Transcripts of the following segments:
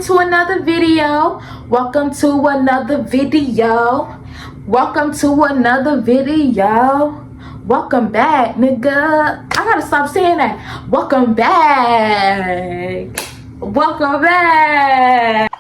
to another video. Welcome to another video. Welcome to another video. Welcome back, nigga. I gotta stop saying that. Welcome back. Welcome back.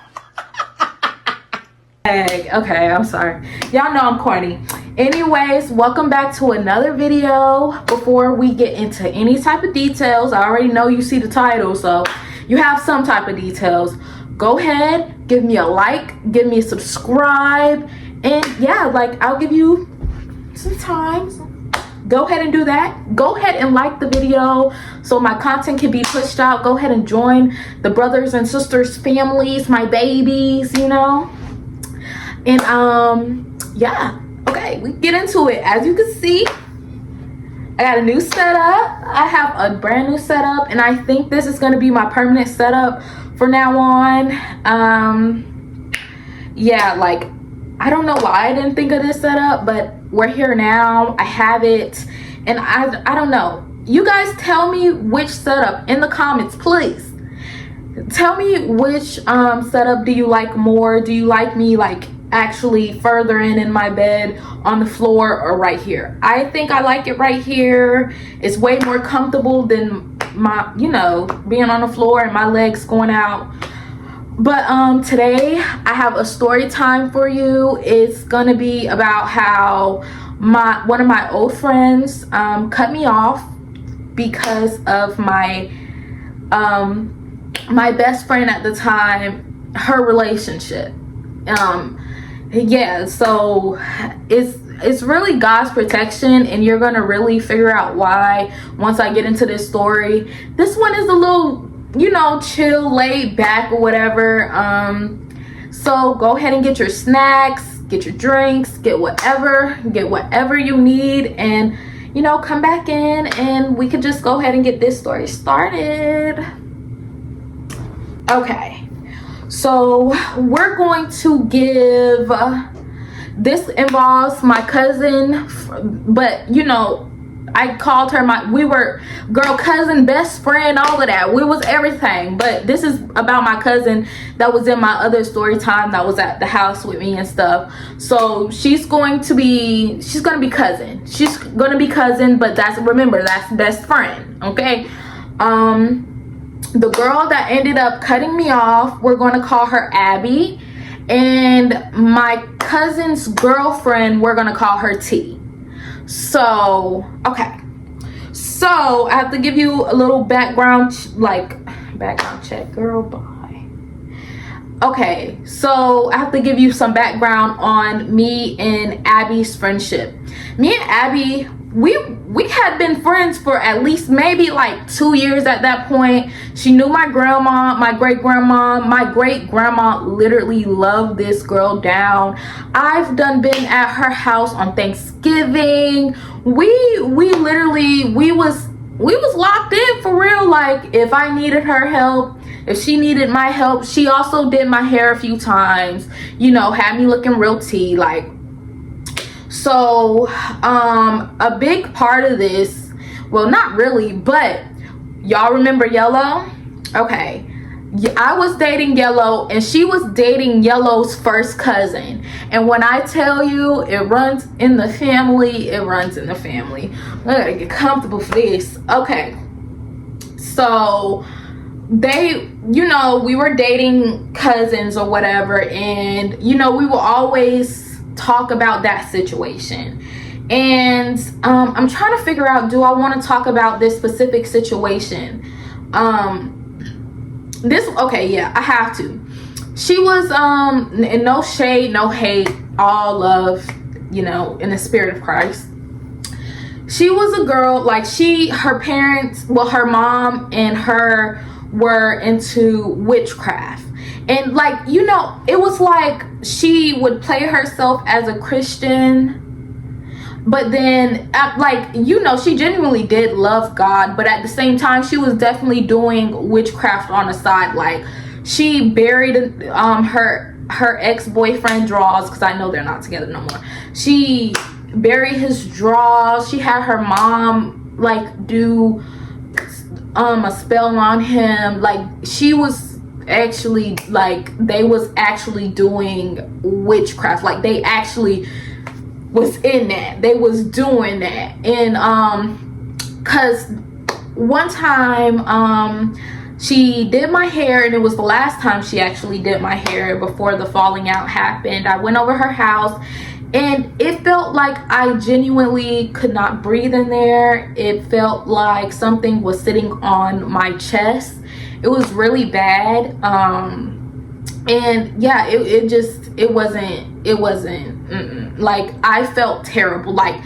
Okay, I'm sorry. Y'all know I'm corny. Anyways, welcome back to another video. Before we get into any type of details, I already know you see the title, so you have some type of details. Go ahead, give me a like, give me a subscribe, and yeah, like, I'll give you some time. Go ahead and do that. Go ahead and like the video so my content can be pushed out. Go ahead and join the brothers and sisters, families, my babies, you know. And yeah, okay, we get into it. As you can see, I got a new setup. I have a brand new setup, and I think this is going to be my permanent setup for now on. Yeah, like, I don't know why I didn't think of this setup, but we're here now. I have it, and I don't know. You guys tell me which setup in the comments, please. Tell me which setup do you like more. Do you like me like actually further in my bed on the floor or right here? I think I like it right here. It's way more comfortable than my, you know, being on the floor and my legs going out. But today I have a story time for you. It's gonna be about how one of my old friends cut me off because of my my best friend at the time, her relationship. Yeah, so it's really God's protection, and you're gonna really figure out why once I get into this story. This one is a little, you know, chill, laid back or whatever. So go ahead and get your snacks, get your drinks, get whatever you need, and you know, come back in and we could just go ahead and get this story started. Okay, so we're going to give, this involves my cousin, but you know, I called her we were girl, cousin, best friend, all of that. We was everything, but this is about my cousin that was in my other story time, that was at the house with me and stuff. So she's going to be cousin. She's gonna be cousin, but remember, that's best friend, okay? The girl that ended up cutting me off, we're going to call her Abby, and my cousin's girlfriend, we're going to call her T. So, okay. So, I have to give you a little background check, girl, bye. Okay, so I have to give you some background on me and Abby's friendship. Me and Abby, we had been friends for at least maybe like 2 years at that point. She knew my grandma, my great-grandma. My great-grandma literally loved this girl down. I've been at her house on Thanksgiving. We was locked in for real. Like, if I needed her help, if she needed my help, she also did my hair a few times, you know, had me looking real tea, like. So a big part of this, well, not really, but y'all remember Yellow? Okay, I was dating Yellow, and she was dating Yellow's first cousin. And when I tell you it runs in the family, it runs in the family. I gotta get comfortable for this. Okay, so they, you know, we were dating cousins or whatever, and you know, we will always talk about that situation. And I'm trying to figure out, do I want to talk about this specific situation? Okay, yeah, I have to. She was no shade, no hate, all love, you know, in the spirit of Christ. She was a girl, like, her parents, well, her mom and her were into witchcraft. And like, you know, it was like she would play herself as a Christian, but then like, you know, she genuinely did love God, but at the same time she was definitely doing witchcraft on the side. Like, she buried her ex-boyfriend drawers, because I know they're not together no more. She buried his drawers. She had her mom like do a spell on him. Like, she was actually, like, they was actually doing witchcraft. Like, they actually was in that. They was doing that. And because one time she did my hair, and it was the last time she actually did my hair before the falling out happened. I went over her house, and it felt like I genuinely could not breathe in there. It felt like something was sitting on my chest. It was really bad. And yeah, it wasn't like, I felt terrible, like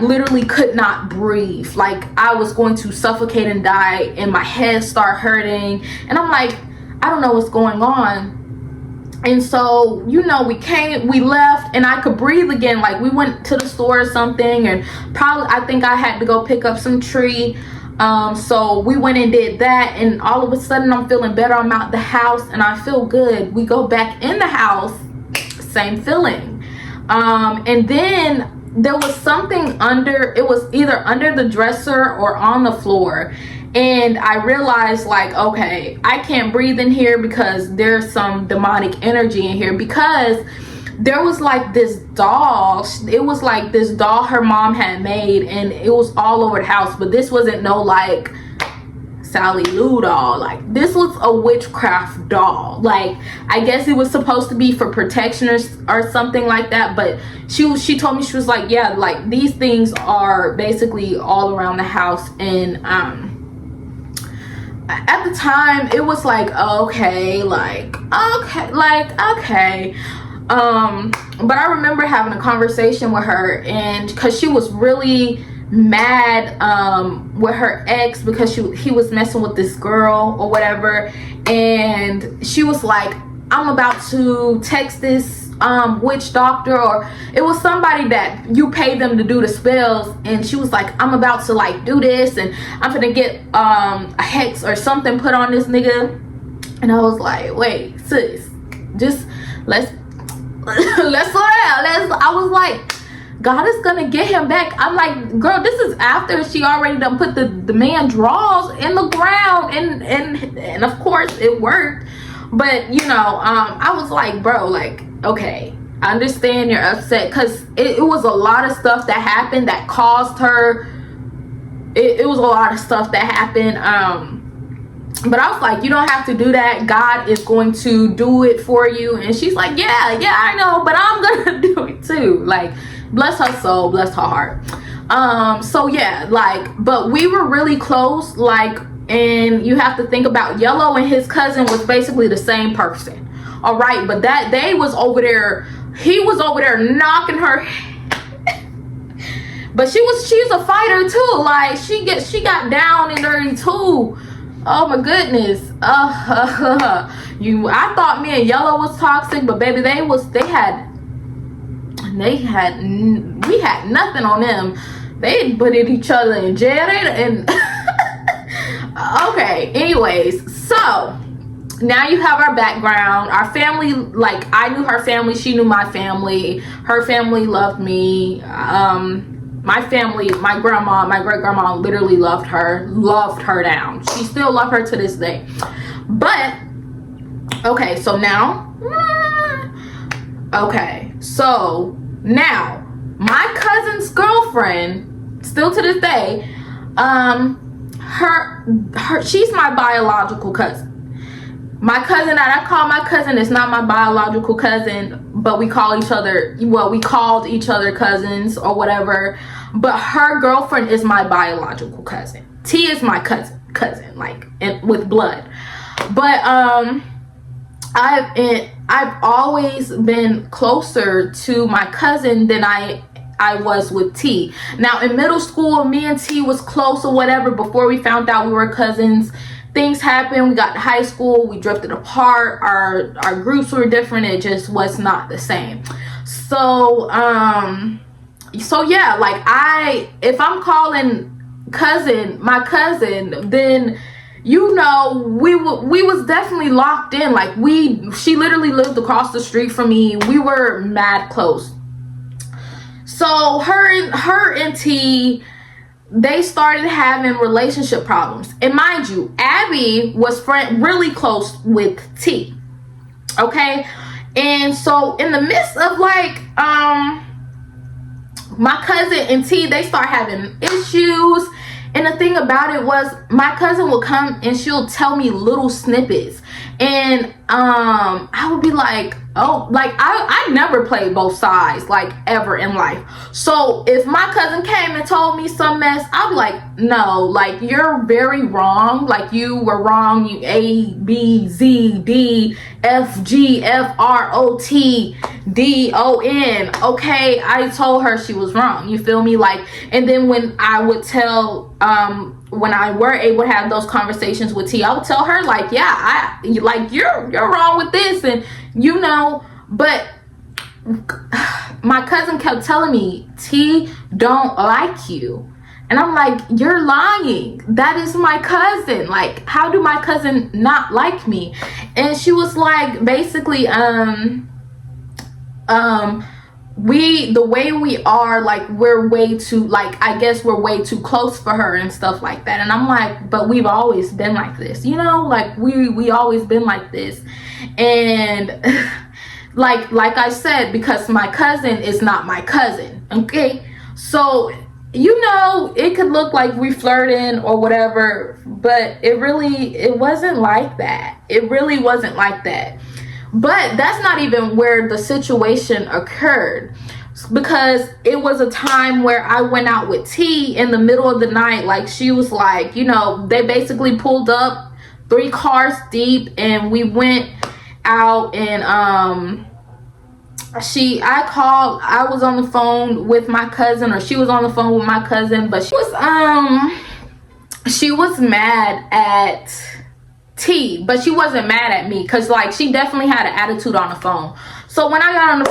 literally could not breathe, like I was going to suffocate and die, and my head started hurting, and I'm like, I don't know what's going on. And so, you know, we left, and I could breathe again. Like, we went to the store or something, and probably, I think I had to go pick up some tree. So we went and did that, and all of a sudden I'm feeling better. I'm out the house and I feel good. We go back in the house, same feeling. And then there was something it was either under the dresser or on the floor. And I realized, like, okay, I can't breathe in here because there's some demonic energy in here, because there was like this doll. It was like this doll her mom had made, and it was all over the house. But this wasn't no like Sally Lou doll. Like, this was a witchcraft doll. Like, I guess it was supposed to be for protection or something like that. But she told me, she was like, yeah, like, these things are basically all around the house. And at the time it was like, okay. But I remember having a conversation with her, and because she was really mad with her ex, because he was messing with this girl or whatever, and she was like, I'm about to text this witch doctor, or it was somebody that you pay them to do the spells, and she was like, I'm about to like do this, and I'm gonna get a hex or something put on this nigga. And I was like, wait, sis, just let's slow down. I was like, God is gonna get him back. I'm like, girl, this is after she already done put the man drawers in the ground, and of course it worked. But you know, I was like, bro, like, okay, I understand you're upset, because it was a lot of stuff that happened that caused her. It was a lot of stuff that happened. But I was like, you don't have to do that. God is going to do it for you. And she's like, yeah, I know, but I'm gonna do it too. Like, bless her soul, bless her heart. So yeah, like, but we were really close. Like, and you have to think about, Yellow and his cousin was basically the same person. All right, but that they was over there. He was over there knocking her. But she's a fighter too. Like, she got down and dirty too. Oh my goodness. I thought me and Yellow was toxic, but baby, we had nothing on them. They put each other in jail, and okay, anyways, so now you have our background, our family. Like, I knew her family, she knew my family. Her family loved me. My family, my grandma, my great grandma literally loved her down. She still loves her to this day. But okay, so now my cousin's girlfriend, still to this day, she's my biological cousin. My cousin that I call my cousin is not my biological cousin, but we called each other cousins or whatever. But her girlfriend is my biological cousin. T is my cousin, like, with blood. But I've always been closer to my cousin than I was with T. Now, in middle school, me and T was close or whatever before we found out we were cousins. Things happened. We got to high school. We drifted apart. Our groups were different. It just was not the same. So yeah, like, if I'm calling my cousin, then, you know, we was definitely locked in. Like, she literally lived across the street from me. We were mad close. So her and T, they started having relationship problems. And mind you, Abby was really close with T. Okay? And so in the midst of like my cousin and T, they start having issues. And the thing about it was, my cousin would come and she'll tell me little snippets, and I would be like, oh, like I never played both sides, like, ever in life. So if my cousin came and told me some mess, I'd be like, no, like, you're very wrong, like, you were wrong, you A B Z D F G F R O T D O N. Okay, I told her she was wrong, you feel me? Like, and then when I would tell when I were able to have those conversations with T, I would tell her, like, yeah, you're wrong with this, and you know. But my cousin kept telling me, T don't like you. And I'm like, you're lying. That is my cousin. Like, how do my cousin not like me? And she was like, basically, the way we are, like, we're way too, like, I guess we're way too close for her and stuff like that. And I'm like, but we've always been like this, you know, like, we always been like this. And like I said, because my cousin is not my cousin, okay? So, you know, it could look like we flirting or whatever, but it wasn't like that. It really wasn't like that. But that's not even where the situation occurred, because it was a time where I went out with T in the middle of the night. Like, she was like, you know, they basically pulled up 3 cars deep, and we went out, and I was on the phone with my cousin, or she was on the phone with my cousin, but she was mad at T, but she wasn't mad at me, because, like, she definitely had an attitude on the phone. So when I got on the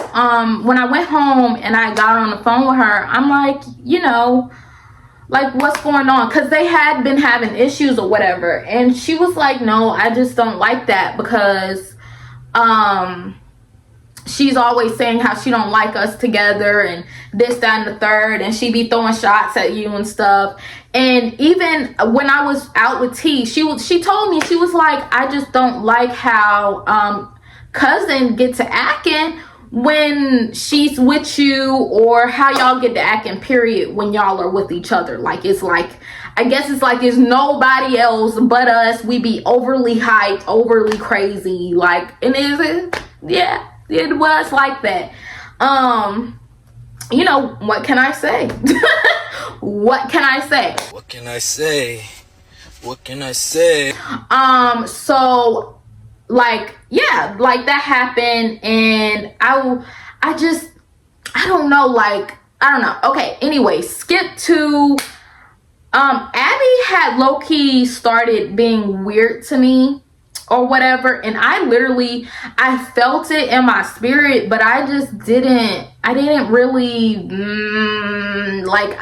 when I went home and I got on the phone with her, I'm like, you know, like, what's going on? Because they had been having issues or whatever. And she was like, no, I just don't like that, because she's always saying how she don't like us together and this, that, and the third, and she be throwing shots at you and stuff. And even when I was out with T, she told me, she was like, I just don't like how cousin get to acting when she's with you, or how y'all get to acting, period, when y'all are with each other. Like, it's like, I guess it's like it's nobody else but us. We be overly hyped, overly crazy, like, and yeah, it was like that. You know, what can I say? What can I say? What can I say? What can I say? So, like, yeah, like, that happened, and I don't know, like, I don't know. Okay, anyway, skip to, Abby had low-key started being weird to me, or whatever, and I felt it in my spirit, but I didn't really, like,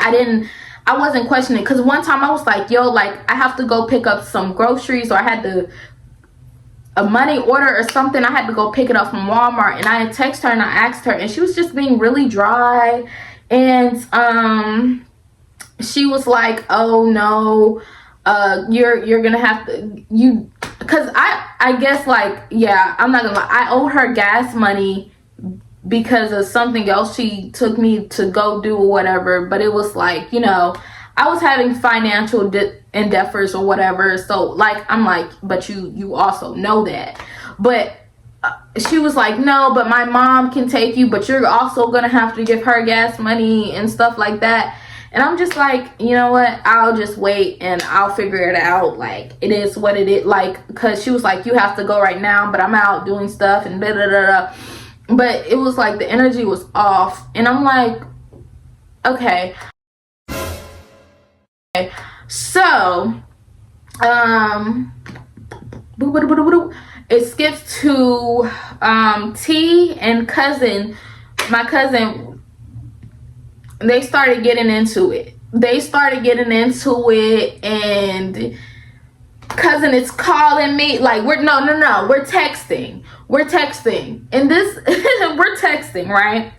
I wasn't questioning, because one time I was like, yo, like, I have to go pick up some groceries, or I had a money order or something, I had to go pick it up from Walmart, and I texted her and I asked her, and she was just being really dry, and she was like, oh no, you're gonna have to, because I guess, like, yeah, I'm not gonna lie, I owe her gas money because of something else she took me to go do or whatever. But it was like, you know, I was having financial endeavors or whatever, so, like, I'm like, but you also know that. But she was like, no, but my mom can take you, but you're also gonna have to give her gas money and stuff like that. And I'm just like, you know what, I'll just wait and I'll figure it out. Like, it is what it is. Like, because she was like, you have to go right now, but I'm out doing stuff and da da da da. But it was like the energy was off, and I'm like, okay. So it skips to T and my cousin. They started getting into it. And cousin is calling me, like, we're texting. And this we're texting, right?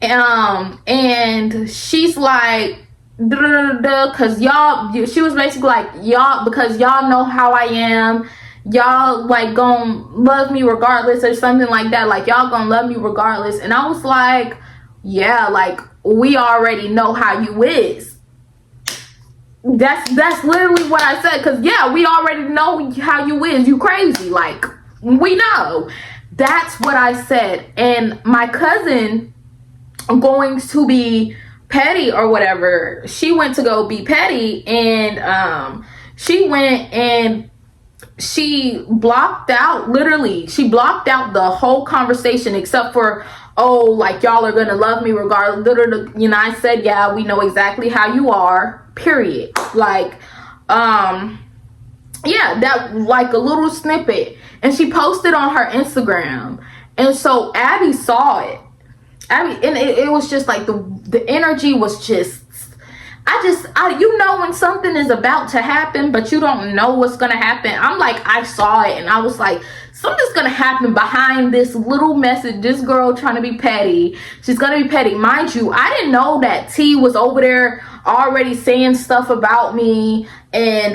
And she's like, because y'all, she was basically like, y'all, because y'all know how I am, y'all like gonna love me regardless, or something like that, like y'all gonna love me regardless. And I was like, yeah, like we already know how you is. That's literally what I said, because yeah, we already know how you is. You crazy, like we know. That's what I said. And my cousin going to be petty or whatever, she went to go be petty, and she went and she blocked out, literally she blocked out the whole conversation, except for, oh, like y'all are gonna love me regardless, you know, I said, yeah, we know exactly how you are, period. Like yeah, that, like a little snippet, and she posted on her Instagram, and so Abby saw it. Abby, and it was just like the energy was just, you know when something is about to happen but you don't know what's gonna happen. I'm like, I saw it and I was like, something's gonna happen behind this little message. This girl trying to be petty, she's gonna be petty. Mind you, I didn't know that T was over there already saying stuff about me and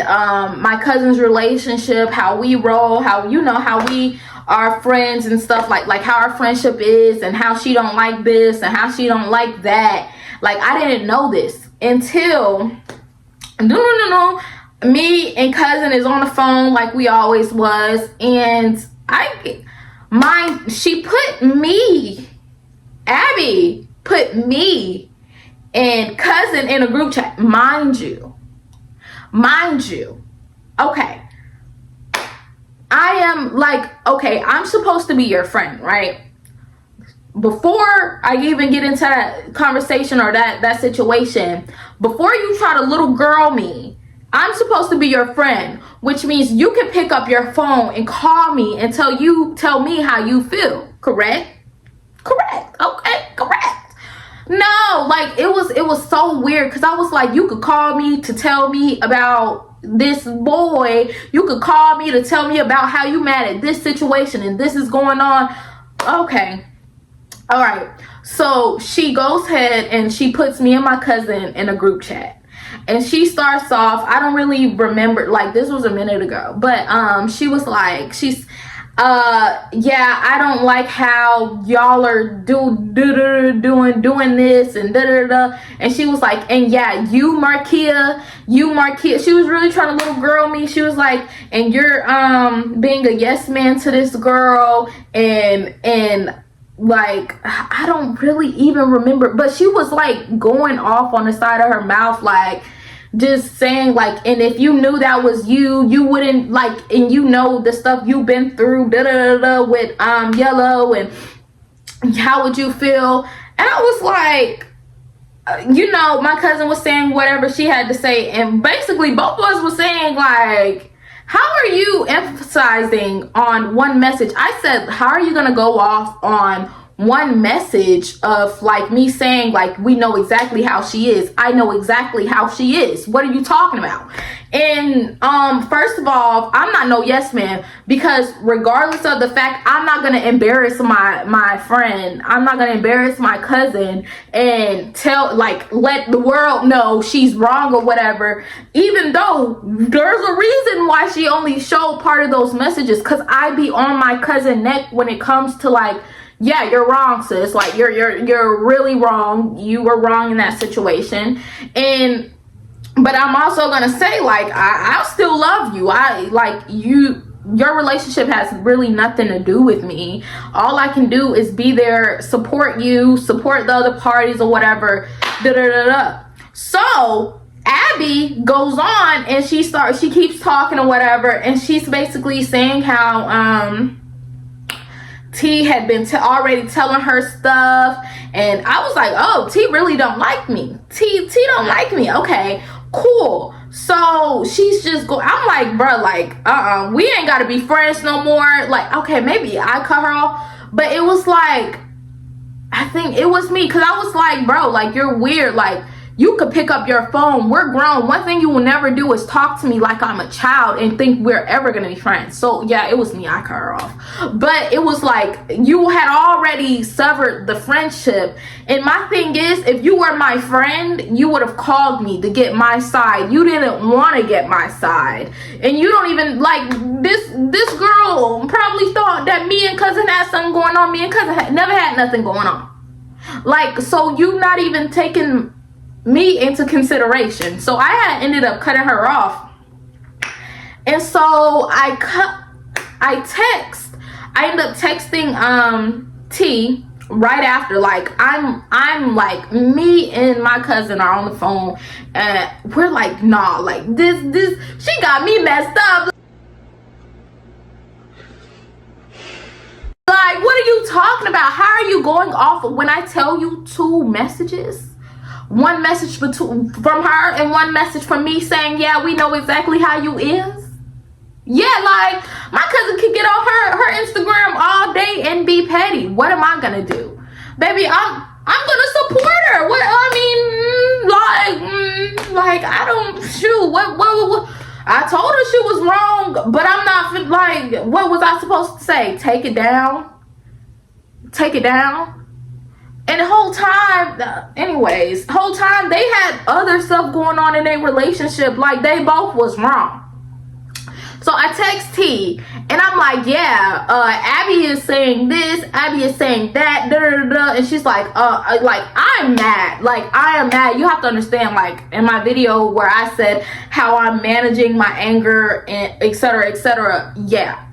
my cousin's relationship, how we roll, how, you know, how we are friends and stuff, like how our friendship is, and how she don't like this and how she don't like that. Like, I didn't know this until me and cousin is on the phone like we always was, and she put me, Abby put me and cousin in a group chat, mind you. Okay, I am like, okay, I'm supposed to be your friend, right? Before I even get into that conversation or that situation, before you try to little girl me, I'm supposed to be your friend, which means you can pick up your phone and call me and tell me how you feel. Correct? Okay, correct. No, like it was so weird, because I was like, you could call me to tell me about this boy, you could call me to tell me about how you mad at this situation and this is going on. Okay, all right. So she goes ahead and she puts me and my cousin in a group chat, and she starts off, I don't really remember, like this was a minute ago, but she was like, yeah, I don't like how y'all are doing this and and she was like, and yeah, you Markia, she was really trying to little girl me. She was like, and you're being a yes man to this girl, and like, I don't really even remember, but she was like going off on the side of her mouth, like just saying like, and if you knew that was you wouldn't, like, and you know the stuff you've been through with Yellow, and how would you feel? And I was like, you know, my cousin was saying whatever she had to say, and basically both of us were saying like, how are you emphasizing on one message? I said, how are you gonna go off on one message of like me saying like, we know exactly how she is, I know exactly how she is, what are you talking about? And first of all, I'm not no yes man, because regardless of the fact, I'm not gonna embarrass my friend, I'm not gonna embarrass my cousin and let the world know she's wrong or whatever, even though there's a reason why she only showed part of those messages, because I be on my cousin neck when it comes to like, yeah, you're wrong, sis, like you're really wrong, you were wrong in that situation. And but I'm also gonna say, like, I'll still love you. Your relationship has really nothing to do with me. All I can do is be there, support you, support the other parties or whatever. So Abby goes on and she keeps talking or whatever, and she's basically saying how T had been already telling her stuff, and I was like, oh, T really don't like me. T don't like me. Okay, cool. So she's just I'm like, bro, like, we ain't gotta be friends no more. Like, okay, maybe I cut her off, but it was like, I think it was me, because I was like, bro, like, you're weird. Like, You could pick up your phone. We're grown. One thing you will never do is talk to me like I'm a child and think we're ever going to be friends. So yeah, it was me. I cut her off. But it was like you had already severed the friendship. And my thing is, if you were my friend, you would have called me to get my side. You didn't want to get my side. And you don't even, like, this girl probably thought that me and cousin had something going on. Me and cousin never had nothing going on. Like, so you not even taking me into consideration. So I had ended up cutting her off. And so I ended up texting T right after. Like I'm like, me and my cousin are on the phone and we're like, nah, like this she got me messed up. Like, what are you talking about? How are you going off when I tell you 2 messages? One message from her and one message from me saying, yeah, we know exactly how you is. Yeah, like, my cousin could get on her Instagram all day and be petty. What am I gonna do? Baby, I'm gonna support her. What, I mean, like, I don't, shoot, what, I told her she was wrong, but I'm not, like, what was I supposed to say? Take it down? Take it down? And the whole time, whole time they had other stuff going on in their relationship. Like, they both was wrong. So I text T, and I'm like, yeah, Abby is saying this, Abby is saying that, da da da, and she's like, I'm mad. Like, I am mad. You have to understand, like, in my video where I said how I'm managing my anger and etc. etc. Yeah,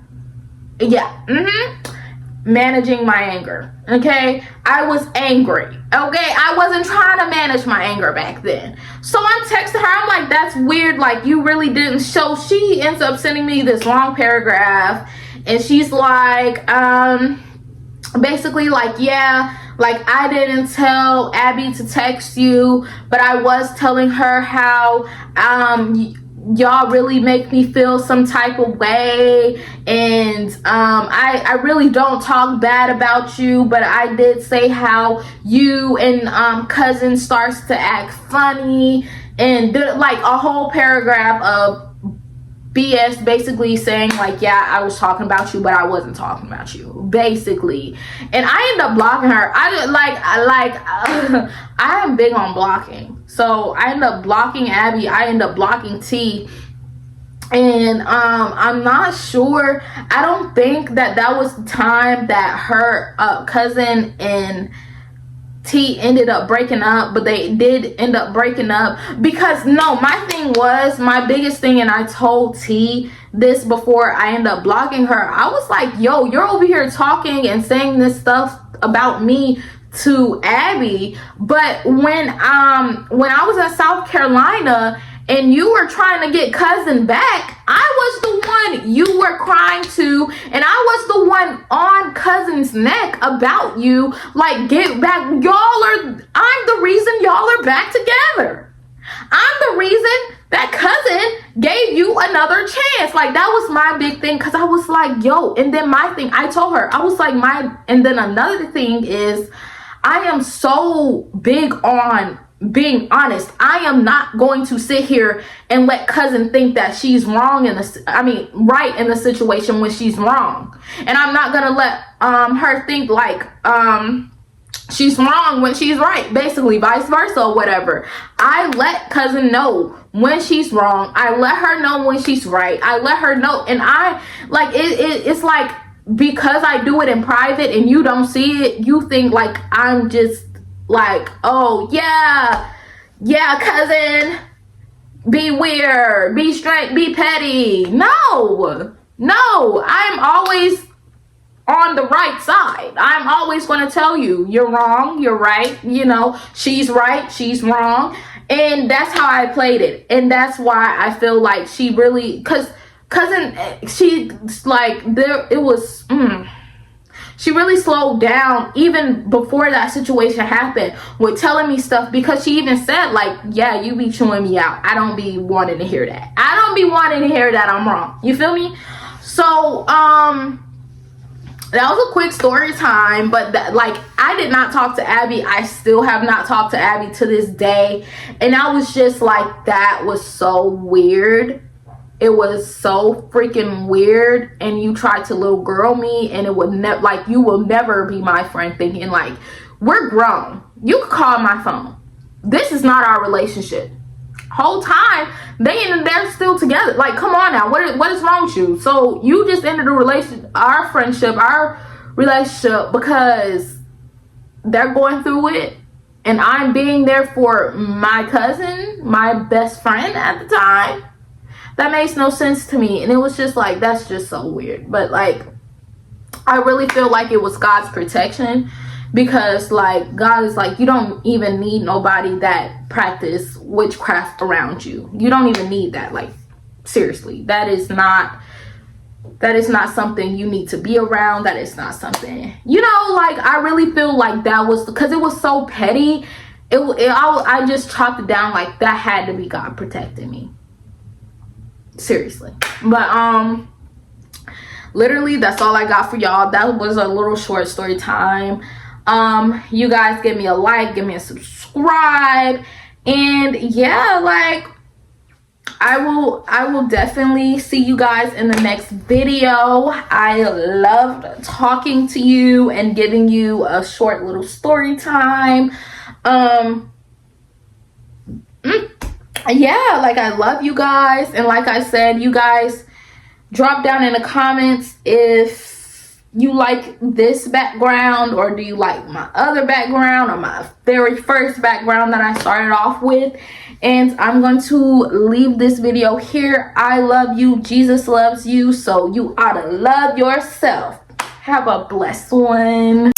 managing my anger. Okay, I was angry. Okay, I wasn't trying to manage my anger back then. So I'm texting her. I'm like, that's weird. Like, you really didn't show. She ends up sending me this long paragraph, and she's like, basically like, yeah, like, I didn't tell Abby to text you, but I was telling her how y'all really make me feel some type of way, and I really don't talk bad about you, but I did say how you and cousin starts to act funny, and like a whole paragraph of BS, basically saying like, yeah, I was talking about you, but I wasn't talking about you, basically. And I ended up blocking her. I am big on blocking, so I ended up blocking Abby. I ended up blocking T. And I'm not sure, I don't think that was the time that her cousin and T ended up breaking up, but they did end up breaking up. Because no, my biggest thing, and I told T this before I ended up blocking her, I was like, yo, you're over here talking and saying this stuff about me to Abby, but when I was in South Carolina and you were trying to get cousin back, I was the one you were crying to, and I was the one on cousin's neck about you, like, get back. I'm the reason y'all are back together. I'm the reason that cousin gave you another chance. Like, that was my big thing, because I was like, yo, and then my thing, I told her, I was like, and then another thing is, I am so big on being honest. I am not going to sit here and let cousin think that she's wrong right in the situation when she's wrong. And I'm not gonna let her think like she's wrong when she's right, basically, vice versa or whatever. I let cousin know when she's wrong. I let her know when she's right. I let her know, and I like it's like, because I do it in private and you don't see it, you think like I'm just like, oh yeah, cousin, be weird, be straight, be petty. No, I'm always on the right side. I'm always going to tell you, you're wrong, you're right, she's right, she's wrong. And that's how I played it. And that's why I feel like she really, because cousin, she like, she really slowed down even before that situation happened with telling me stuff, because she even said like, yeah, you be chewing me out. I don't be wanting to hear that. I don't be wanting to hear that I'm wrong. You feel me? So that was a quick story time, but like, I did not talk to Abby. I still have not talked to Abby to this day. And I was just like, that was so weird. It was so freaking weird. And you tried to little girl me, and it would never, like, you will never be my friend, thinking like, we're grown. You could call my phone. This is not our relationship. Whole time they're still together. Like, come on now, what is wrong with you? So you just ended our friendship, our relationship, because they're going through it, and I'm being there for my cousin, my best friend at the time. That makes no sense to me. And it was just like, that's just so weird. But like, I really feel like it was God's protection, because like, God is like, you don't even need nobody that practice witchcraft around you. You don't even need that. Like, seriously, that is not something you need to be around. That is not something, you know, like, I really feel like that was, because it was so petty. I just chopped it down like, that had to be God protecting me. Seriously. But literally, that's all I got for y'all. That was a little short story time. You guys give me a like, give me a subscribe, and yeah, like, I will definitely see you guys in the next video. I loved talking to you and giving you a short little story time. Yeah, like, I love you guys, and like I said, you guys drop down in the comments if you like this background, or do you like my other background, or my very first background that I started off with. And I'm going to leave this video here. I love you. Jesus loves you. So you ought to love yourself. Have a blessed one.